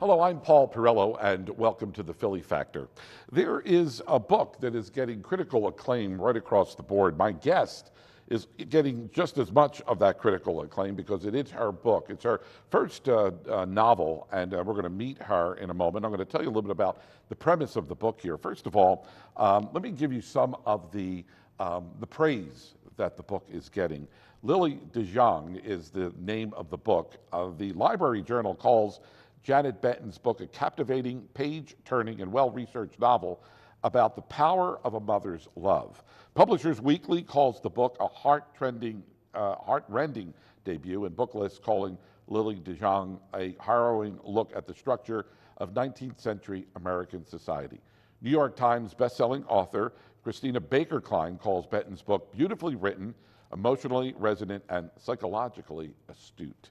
Hello, I'm Paul Perrello, and welcome to the Philly Factor. There is a book that is getting critical acclaim right across the board. My guest is getting just as much of that critical acclaim because it is her book. It's her first novel, and we're going to meet her in a moment. I'm going to tell you a little bit about the premise of the book here. First of all, let me give you some of the praise that the book is getting. Lilli de Jong is the name of the book. The Library Journal calls Janet Benton's book a captivating, page-turning, and well-researched novel about the power of a mother's love. Publishers Weekly calls the book a heart-rending debut, and book lists calling Lilli de Jong a harrowing look at the structure of 19th century American society. New York Times bestselling author Christina Baker Klein calls Benton's book beautifully written, emotionally resonant, and psychologically astute.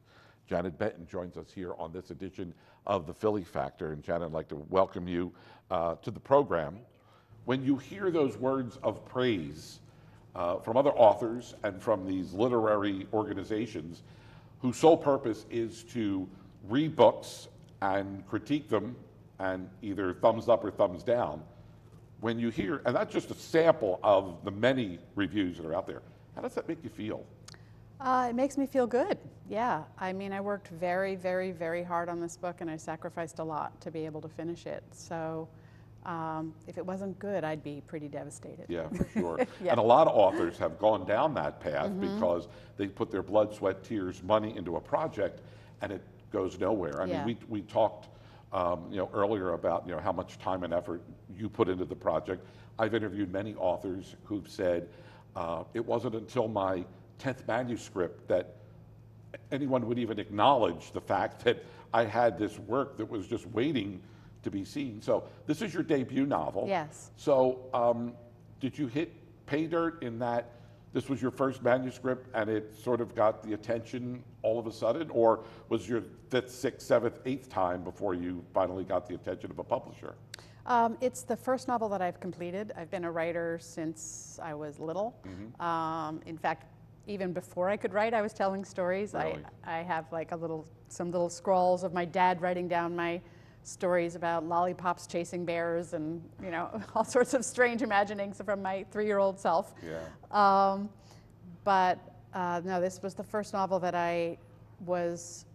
Janet Benton joins us here on this edition of the Philly Factor. And Janet, I'd like to welcome you to the program. When you hear those words of praise from other authors and from these literary organizations whose sole purpose is to read books and critique them and either thumbs up or thumbs down, when you hear, and that's just a sample of the many reviews that are out there, how does that make you feel? It makes me feel good, yeah. I mean, I worked very, very, very hard on this book, and I sacrificed a lot to be able to finish it. So if it wasn't good, I'd be pretty devastated. Yeah, for sure. Yeah. And a lot of authors have gone down that path because they put their blood, sweat, tears, money into a project, and it goes nowhere. I mean, we talked earlier about how much time and effort you put into the project. I've interviewed many authors who've said it wasn't until my 10th manuscript that anyone would even acknowledge the fact that I had this work that was just waiting to be seen. So this is your debut novel. Yes. So did you hit pay dirt in that this was your first manuscript and it sort of got the attention all of a sudden, or was your 5th, 6th, 7th, 8th time before you finally got the attention of a publisher? It's the first novel that I've completed. I've been a writer since I was little. In fact, even before I could write, I was telling stories. Really? I have like some little scrawls of my dad writing down my stories about lollipops chasing bears and all sorts of strange imaginings from my 3-year-old self. Yeah. But no, this was the first novel that I was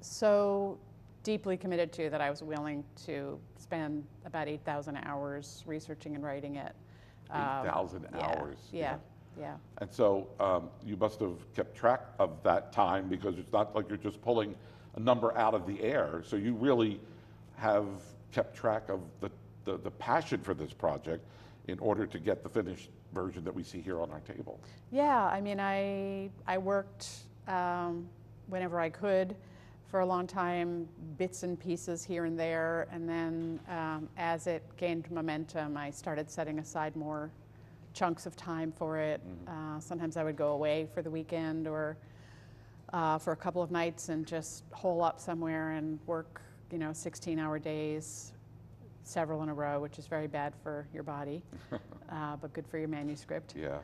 so deeply committed to that I was willing to spend about 8,000 hours researching and writing it. 8,000 hours. Yeah. Yeah. And so you must have kept track of that time, because it's not like you're just pulling a number out of the air. So you really have kept track of the passion for this project in order to get the finished version that we see here on our table. Yeah, I mean, I worked whenever I could for a long time, bits and pieces here and there, and then as it gained momentum, I started setting aside more chunks of time for it. Sometimes I would go away for the weekend or for a couple of nights and just hole up somewhere and work 16-hour days, several in a row, which is very bad for your body, but good for your manuscript. Yeah.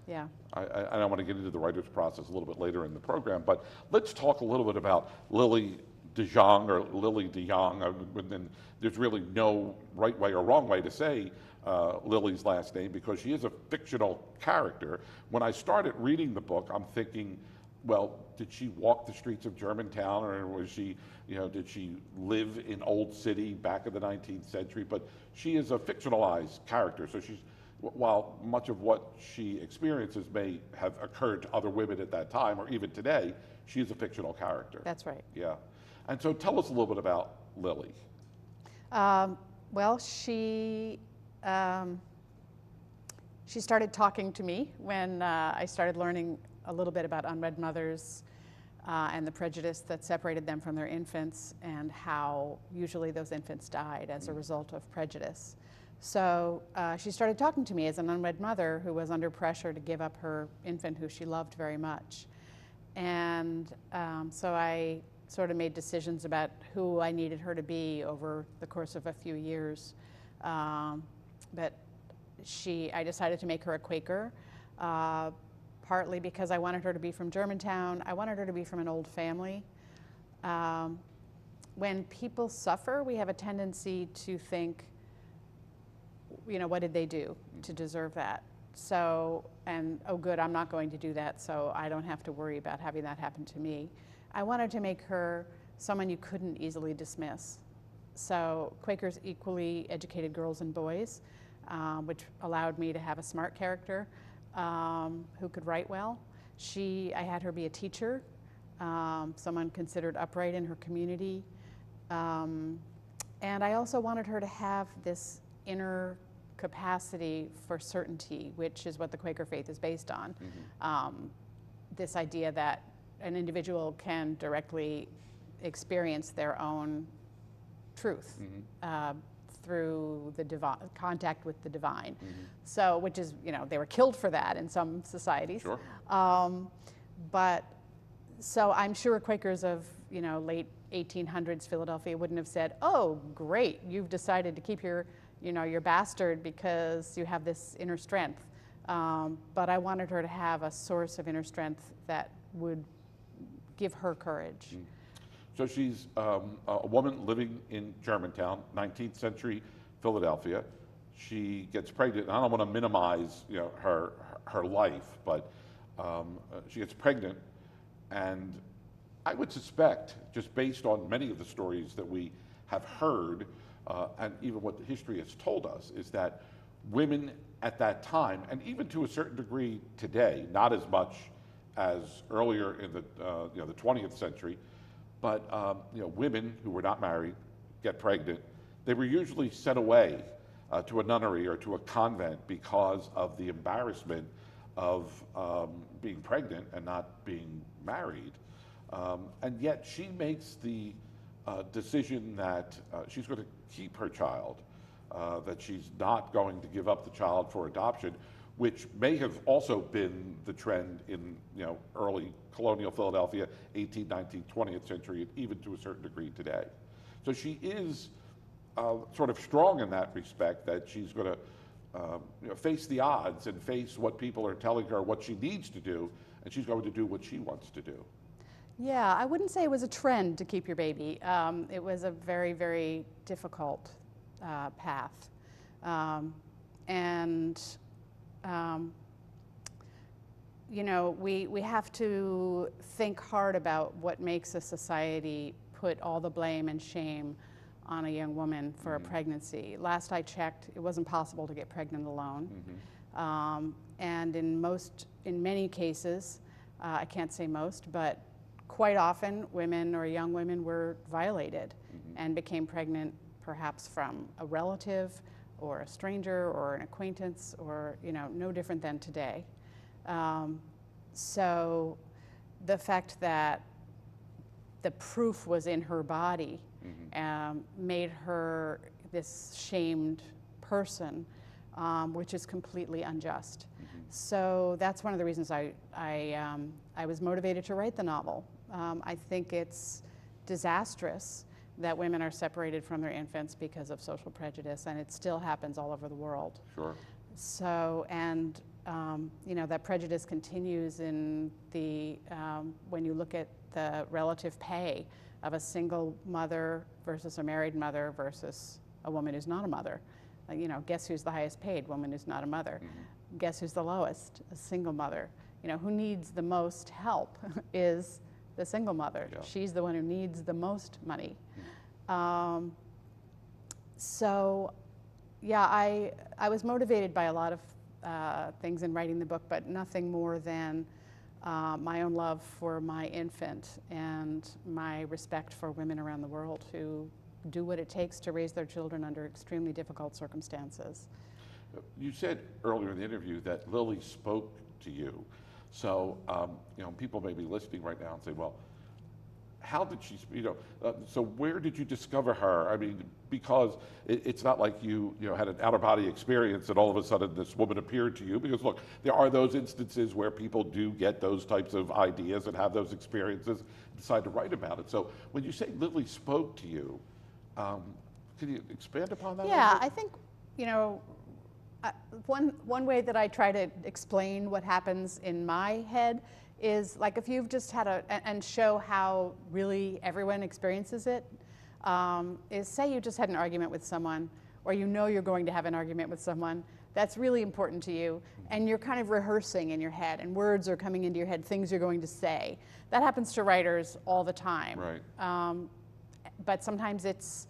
Yeah. I want to get into the writer's process a little bit later in the program, but let's talk a little bit about Lilli de Jong, or Lilli de Jong. And there's really no right way or wrong way to say Lilli's last name, because she is a fictional character. When I started reading the book, I'm thinking, well, did she walk the streets of Germantown, or was she, did she live in Old City back in the 19th century? But she is a fictionalized character, so she's, while much of what she experiences may have occurred to other women at that time, or even today, she is a fictional character. That's right. Yeah. And so tell us a little bit about Lilli. Well, she She started talking to me when I started learning a little bit about unwed mothers and the prejudice that separated them from their infants, and how usually those infants died as a result of prejudice. So she started talking to me as an unwed mother who was under pressure to give up her infant who she loved very much. And so I sort of made decisions about who I needed her to be over the course of a few years. But I decided to make her a Quaker, partly because I wanted her to be from Germantown. I wanted her to be from an old family. When people suffer, we have a tendency to think, you know, what did they do to deserve that? So, and oh good, I'm not going to do that, so I don't have to worry about having that happen to me. I wanted to make her someone you couldn't easily dismiss. So Quakers equally educated girls and boys, which allowed me to have a smart character who could write well. I had her be a teacher, someone considered upright in her community. And I also wanted her to have this inner capacity for certainty, which is what the Quaker faith is based on. This idea that an individual can directly experience their own truth through the contact with the divine. So, which is, you know, they were killed for that in some societies. Sure. But so I'm sure Quakers of, you know, late 1800s Philadelphia wouldn't have said, "Oh, great, you've decided to keep your, you know, your bastard because you have this inner strength." But I wanted her to have a source of inner strength that would give her courage. So she's a woman living in Germantown, 19th century Philadelphia. She gets pregnant. I don't want to minimize, you know, her life, but she gets pregnant, and I would suspect, just based on many of the stories that we have heard, and even what the history has told us, is that women at that time, and even to a certain degree today, not as much as earlier in the you know, the 20th century, but you know, women who were not married get pregnant. They were usually sent away to a nunnery or to a convent because of the embarrassment of being pregnant and not being married. And yet she makes the decision that she's going to keep her child, that she's not going to give up the child for adoption, which may have also been the trend in, you know, early colonial Philadelphia, 18th, 19th, 20th century, and even to a certain degree today. So she is sort of strong in that respect, that she's going to you know, face the odds and face what people are telling her what she needs to do, and she's going to do what she wants to do. Yeah, I wouldn't say it was a trend to keep your baby. It was a very, very difficult path. You know, we have to think hard about what makes a society put all the blame and shame on a young woman for a pregnancy. Last I checked, it wasn't possible to get pregnant alone. And in many cases, I can't say most, but quite often women or young women were violated and became pregnant perhaps from a relative or a stranger or an acquaintance, or, you know, no different than today. So the fact that the proof was in her body made her this shamed person, which is completely unjust. So that's one of the reasons I was motivated to write the novel. I think it's disastrous that women are separated from their infants because of social prejudice, and it still happens all over the world. Sure. So, and you know, that prejudice continues in the, when you look at the relative pay of a single mother versus a married mother versus a woman who's not a mother. You know, guess who's the highest paid? Woman who's not a mother. Guess who's the lowest? A single mother. You know, who needs the most help is the single mother. Yeah. She's the one who needs the most money. So, yeah, I was motivated by a lot of things in writing the book, but nothing more than my own love for my infant and my respect for women around the world who do what it takes to raise their children under extremely difficult circumstances. You said earlier in the interview that Lilli spoke to you. So, people may be listening right now and say, well, how did she, so where did you discover her? I mean, because it's not like you had an out-of-body experience and all of a sudden this woman appeared to you, because look, there are those instances where people do get those types of ideas and have those experiences, decide to write about it. So when you say Lilli spoke to you, can you expand upon that? Yeah, I think, one way that I try to explain what happens in my head is, like, if you've just had and show how really everyone experiences it, is, say you just had an argument with someone, or you're going to have an argument with someone that's really important to you, and you're kind of rehearsing in your head, and words are coming into your head, things you're going to say. That happens to writers all the time. Right. But sometimes it's,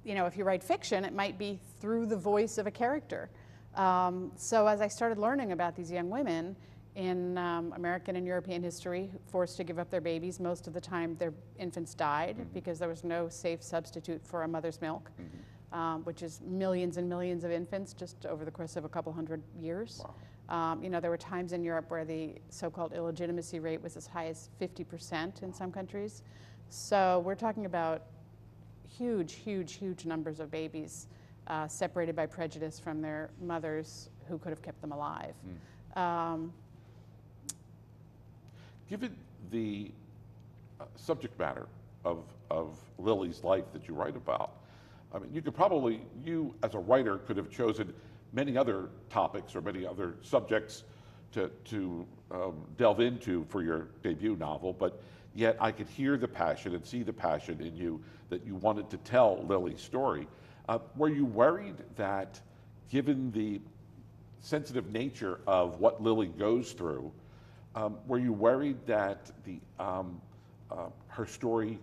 if you write fiction, it might be through the voice of a character. So as I started learning about these young women in American and European history, forced to give up their babies, most of the time their infants died because there was no safe substitute for a mother's milk, which is millions and millions of infants just over the course of a couple hundred years. Wow. There were times in Europe where the so-called illegitimacy rate was as high as 50% in some countries. So we're talking about huge, huge, huge numbers of babies separated by prejudice from their mothers who could have kept them alive. Given the subject matter of Lilli's life that you write about, I mean, you as a writer could have chosen many other topics or many other subjects to delve into for your debut novel, but yet I could hear the passion and see the passion in you that you wanted to tell Lilli's story. Were you worried that, given the sensitive nature of what Lilli goes through, were you worried that her story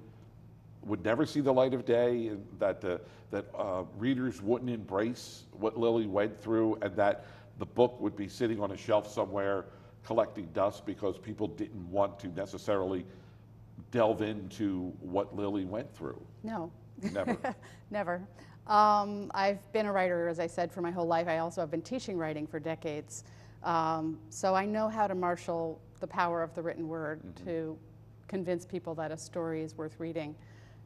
would never see the light of day, and that readers wouldn't embrace what Lilli went through, and that the book would be sitting on a shelf somewhere collecting dust because people didn't want to necessarily delve into what Lilli went through? No. Never. Never. I've been a writer, as I said, for my whole life. I also have been teaching writing for decades. So I know how to marshal the power of the written word to convince people that a story is worth reading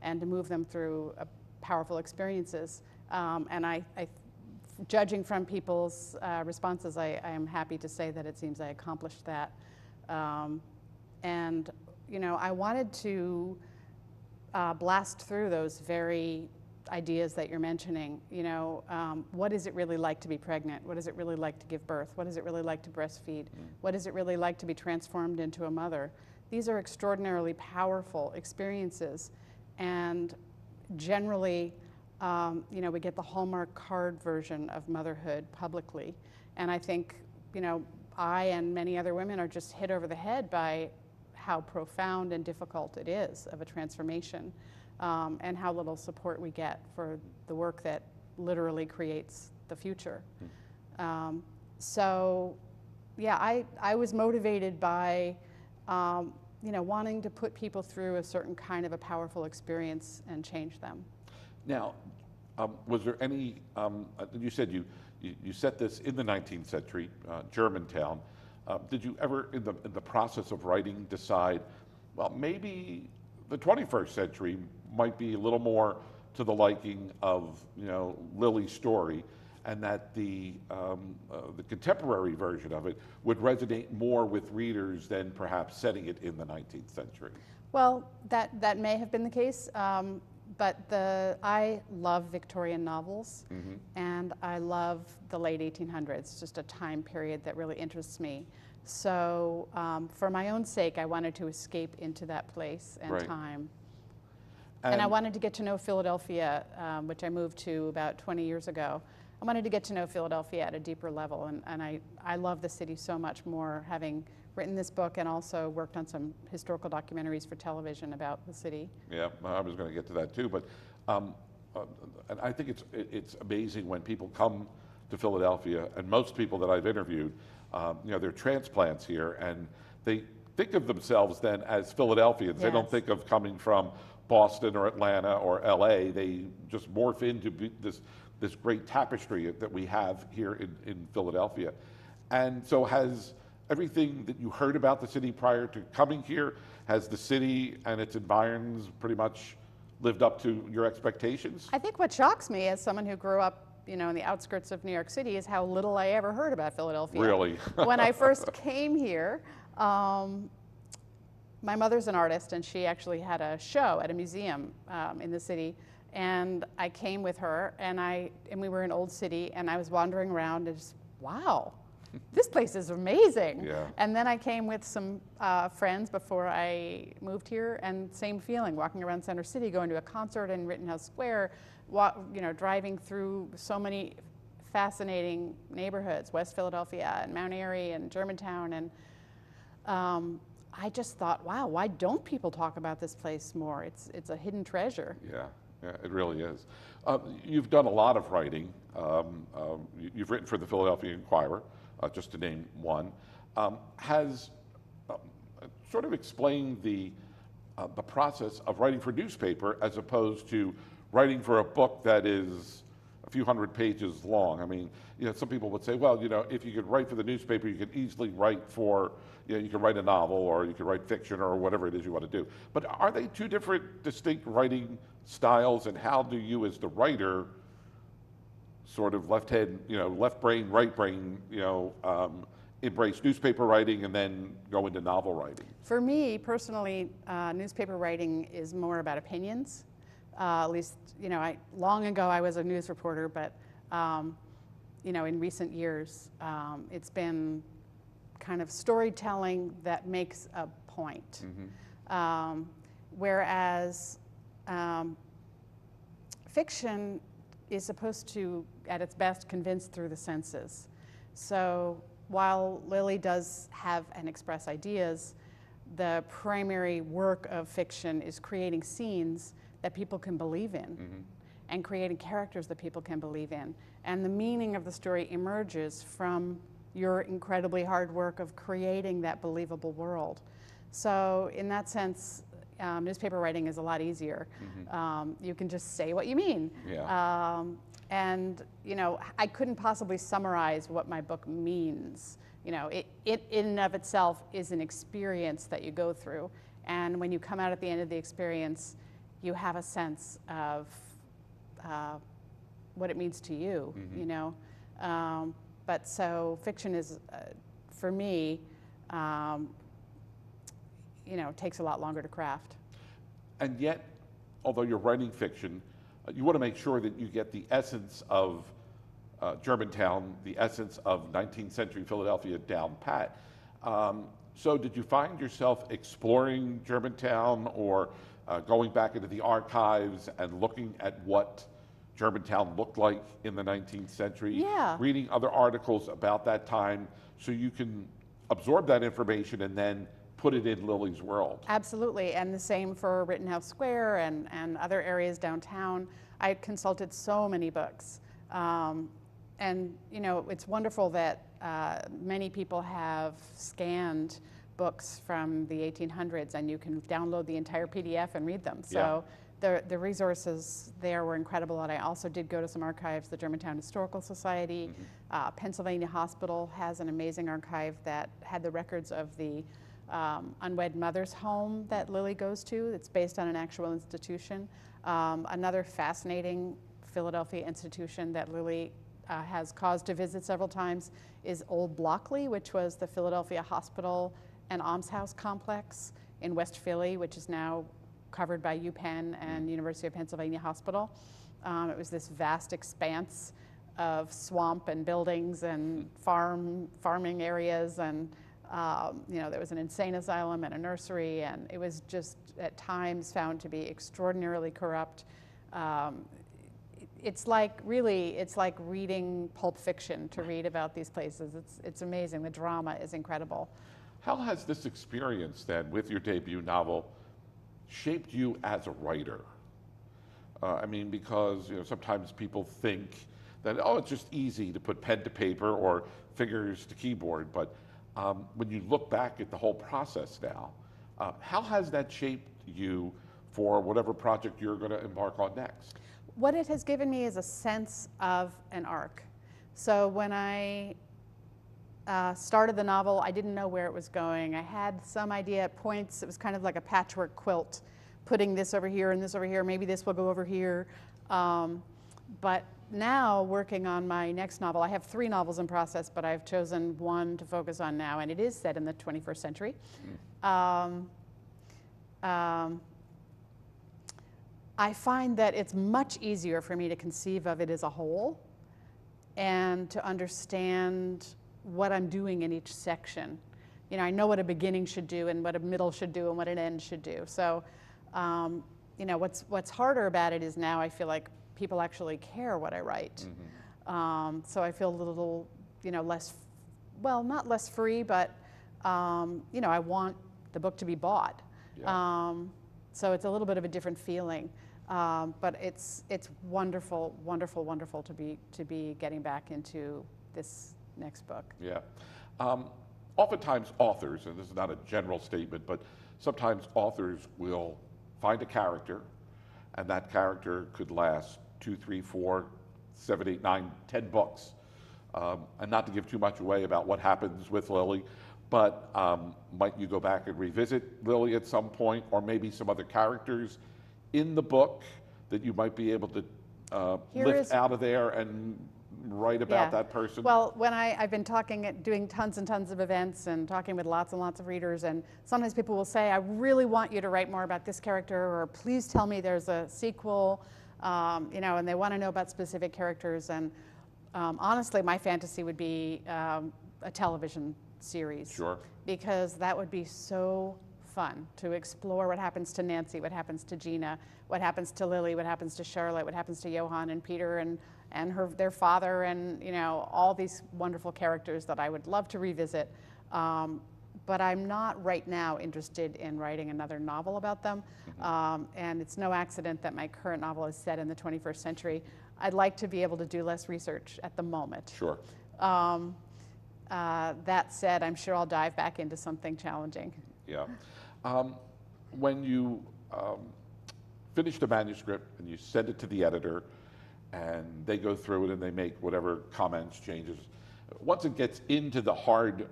and to move them through powerful experiences. And judging from people's responses, I am happy to say that it seems I accomplished that. And I wanted to blast through those very ideas that you're mentioning. What is it really like to be pregnant? What is it really like to give birth? What is it really like to breastfeed? What is it really like to be transformed into a mother? These are extraordinarily powerful experiences, and generally, we get the Hallmark card version of motherhood publicly, and I think, I and many other women are just hit over the head by how profound and difficult it is of a transformation. And how little support we get for the work that literally creates the future. So, yeah, I was motivated by, wanting to put people through a certain kind of a powerful experience and change them. Now, was there any, you said you set this in the 19th century, Germantown. Did you ever, in the process of writing, decide, well, maybe the 21st century might be a little more to the liking of Lilli's story, and that the contemporary version of it would resonate more with readers than perhaps setting it in the 19th century? Well, that may have been the case, but I love Victorian novels, and I love the late 1800s. It's just a time period that really interests me. So for my own sake, I wanted to escape into that place and time. And I wanted to get to know Philadelphia, which I moved to about 20 years ago. I wanted to get to know Philadelphia at a deeper level, and I love the city so much more, having written this book and also worked on some historical documentaries for television about the city. Yeah, I was going to get to that too, but and I think it's amazing when people come to Philadelphia, and most people that I've interviewed, they're transplants here, and they think of themselves then as Philadelphians. Yes. They don't think of coming from Boston or Atlanta or LA. They just morph into this this great tapestry that we have here in Philadelphia. And so has everything that you heard about the city prior to coming here, has the city and its environs pretty much lived up to your expectations? I think what shocks me as someone who grew up, in the outskirts of New York City is how little I ever heard about Philadelphia. Really? When I first came here, my mother's an artist, and she actually had a show at a museum in the city. And I came with her, and we were in Old City, and I was wandering around and just, wow, this place is amazing. Yeah. And then I came with some friends before I moved here, and same feeling, walking around Center City, going to a concert in Rittenhouse Square, driving through so many fascinating neighborhoods, West Philadelphia and Mount Airy and Germantown, and I just thought, wow, why don't people talk about this place more? It's a hidden treasure. Yeah, it really is. You've done a lot of writing. You've written for the Philadelphia Inquirer, just to name one. Has sort of explained the process of writing for newspaper as opposed to writing for a book that is a few hundred pages long. I mean, some people would say, well, if you could write for the newspaper, you could easily write for, you could write a novel, or you could write fiction, or whatever it is you want to do. But are they two different distinct writing styles, and how do you as the writer sort of left brain, right brain, embrace newspaper writing and then go into novel writing? For me, personally, newspaper writing is more about opinions. At least, long ago I was a news reporter, but, in recent years, it's been kind of storytelling that makes a point. Mm-hmm. Whereas fiction is supposed to, at its best, convince through the senses. So while Lilli does have and express ideas, the primary work of fiction is creating scenes that people can believe in, mm-hmm. and creating characters that people can believe in. And the meaning of the story emerges from your incredibly hard work of creating that believable world. So in that sense, newspaper writing is a lot easier. Mm-hmm. You can just say what you mean. Yeah. And I couldn't possibly summarize what my book means. It in and of itself is an experience that you go through. And when you come out at the end of the experience, you have a sense of what it means to you, mm-hmm. But so fiction is, for me, takes a lot longer to craft. And yet, although you're writing fiction, you want to make sure that you get the essence of Germantown, the essence of 19th century Philadelphia down pat. So did you find yourself exploring Germantown, or going back into the archives and looking at what Germantown looked like in the 19th century? Yeah. Reading other articles about that time so you can absorb that information and then put it in Lilli's world? Absolutely, and the same for Rittenhouse Square and other areas downtown. I consulted so many books. And it's wonderful that many people have scanned books from the 1800s, and you can download the entire PDF and read them. So the resources there were incredible, and I also did go to some archives, the Germantown Historical Society. Mm-hmm. Pennsylvania Hospital has an amazing archive that had the records of the unwed mother's home that Lilli goes to. It's based on an actual institution. Another fascinating Philadelphia institution that Lilli has caused to visit several times is Old Blockley, which was the Philadelphia Hospital and Almshouse Complex in West Philly, which is now covered by UPenn and University of Pennsylvania Hospital. It was this vast expanse of swamp and buildings and farming areas, and there was an insane asylum and a nursery, and it was just at times found to be extraordinarily corrupt. It's like reading Pulp Fiction to read about these places. It's amazing. The drama is incredible. How has this experience then with your debut novel shaped you as a writer? Because sometimes people think that, it's just easy to put pen to paper or fingers to keyboard, but when you look back at the whole process now, how has that shaped you for whatever project you're going to embark on next? what it has given me is a sense of an arc. So when I started the novel, I didn't know where it was going. I had some idea at points. It was kind of like a patchwork quilt, putting this over here and this over here. Maybe this will go over here. But now, working on my next novel, I have 3 novels in process, but I've chosen one to focus on now, and it is set in the 21st century. I find that it's much easier for me to conceive of it as a whole and to understand what I'm doing in each section. You know, I know what a beginning should do and what a middle should do and what an end should do. So, you know, what's harder about it is now I feel like people actually care what I write. So I feel a little, you know, less, well, not less free, but, you know, I want the book to be bought. Yeah. So it's a little bit of a different feeling. But it's wonderful, wonderful, wonderful to be getting back into this next book. Yeah. Oftentimes authors, and this is not a general statement, but sometimes authors will find a character, and that character could last 2, 3, 4, 7, 8, 9, 10 books. And not to give too much away about what happens with Lilli, but might you go back and revisit Lilli at some point, or maybe some other characters in the book that you might be able to lift out of there and write about that person? Well, when I've been doing tons and tons of events and talking with lots and lots of readers, and sometimes people will say, I really want you to write more about this character, or please tell me there's a sequel, you know, and they want to know about specific characters. And honestly, my fantasy would be a television series. Sure. Because that would be so fun to explore what happens to Nancy, what happens to Gina, what happens to Lilli, what happens to Charlotte, what happens to Johann and Peter and their father, and you know, all these wonderful characters that I would love to revisit. But I'm not right now interested in writing another novel about them. And it's no accident that my current novel is set in the 21st century. I'd like to be able to do less research at the moment. Sure. That said, I'm sure I'll dive back into something challenging. Yeah. When you finish the manuscript and you send it to the editor, and they go through it and they make whatever comments, changes, once it gets into the hard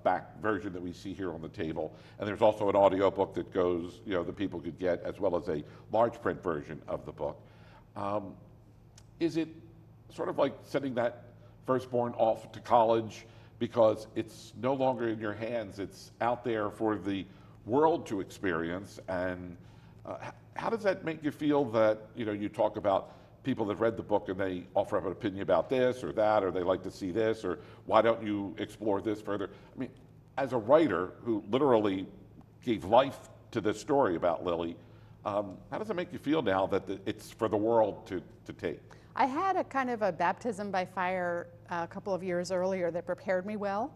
back version that we see here on the table, and there's also an audio book that goes, you know, that people could get, as well as a large print version of the book, is it sort of like sending that firstborn off to college because it's no longer in your hands, it's out there for the world to experience? And how does that make you feel that, you know, you talk about people that read the book and they offer up an opinion about this or that, or they like to see this, or why don't you explore this further? I mean, as a writer who literally gave life to this story about Lilli, how does it make you feel now that it's for the world to take? I had a kind of a baptism by fire a couple of years earlier that prepared me well.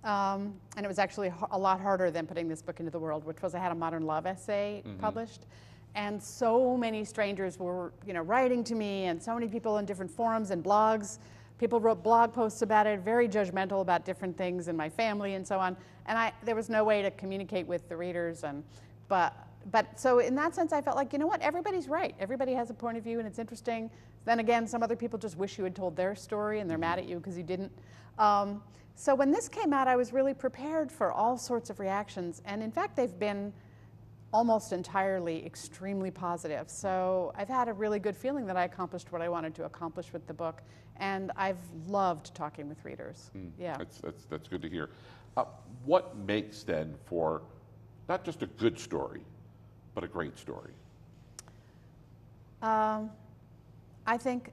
And it was actually a lot harder than putting this book into the world, which was I had a modern love essay published. And so many strangers were, you know, writing to me, and so many people in different forums and blogs. People wrote blog posts about it, very judgmental about different things in my family and so on. And there was no way to communicate with the readers. But so in that sense, I felt like, you know what, everybody's right. Everybody has a point of view and it's interesting. Then again, some other people just wish you had told their story and they're mad at you because you didn't. So when this came out, I was really prepared for all sorts of reactions. And in fact, they've been almost entirely extremely positive. So I've had a really good feeling that I accomplished what I wanted to accomplish with the book. And I've loved talking with readers. Yeah. That's good to hear. What makes then for not just a good story, but a great story? I think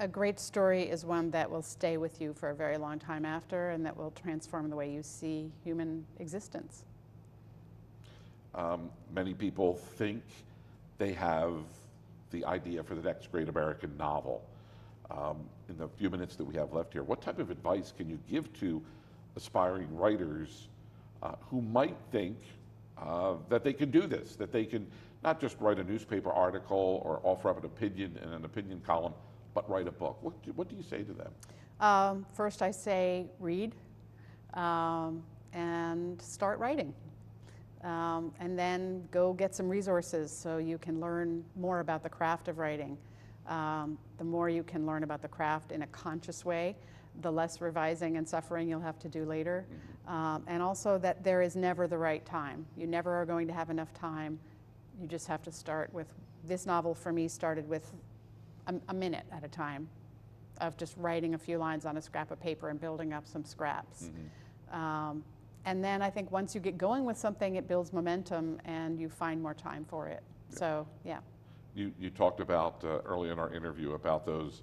a great story is one that will stay with you for a very long time after, and that will transform the way you see human existence. Many people think they have the idea for the next great American novel. In the few minutes that we have left here, what type of advice can you give to aspiring writers who might think that they can do this, that they can not just write a newspaper article or offer up an opinion in an opinion column, but write a book? What do you say to them? First, I say read and start writing. And then go get some resources so you can learn more about the craft of writing. The more you can learn about the craft in a conscious way, the less revising and suffering you'll have to do later. And also that there is never the right time. You never are going to have enough time. You just have to start with, this novel for me started with a minute at a time of just writing a few lines on a scrap of paper and building up some scraps. And then I think once you get going with something, it builds momentum and you find more time for it. Yeah. So, yeah. You talked about early in our interview about those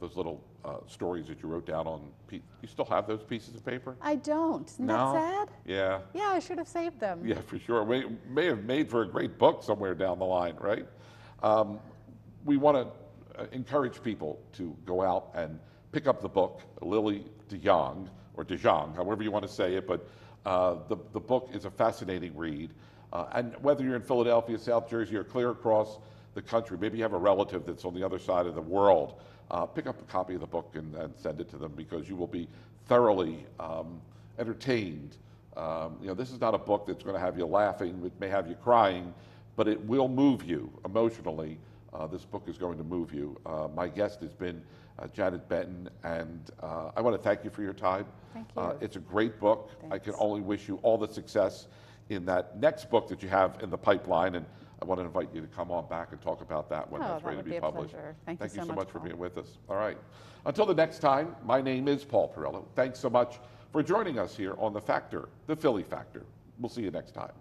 little stories that you wrote down on, you still have those pieces of paper? I don't. Isn't that sad? Yeah. Yeah, I should have saved them. Yeah, for sure. May have made for a great book somewhere down the line, right? We want to encourage people to go out and pick up the book, Lilli de Jong, or de Jong, however you want to say it, but the book is a fascinating read. And whether you're in Philadelphia, South Jersey, or clear across the country, maybe you have a relative that's on the other side of the world, pick up a copy of the book and send it to them, because you will be thoroughly entertained. This is not a book that's going to have you laughing, it may have you crying, but it will move you emotionally. This book is going to move you. My guest has been Janet Benton, and I want to thank you for your time. Thank you. It's a great book. Thanks. I can only wish you all the success in that next book that you have in the pipeline, and I want to invite you to come on back and talk about that when that's ready to be published. Thank you so much for Paul. being with us. All right. Until the next time, my name is Paul Perrello. Thanks so much for joining us here on The Factor, the Philly Factor. We'll see you next time.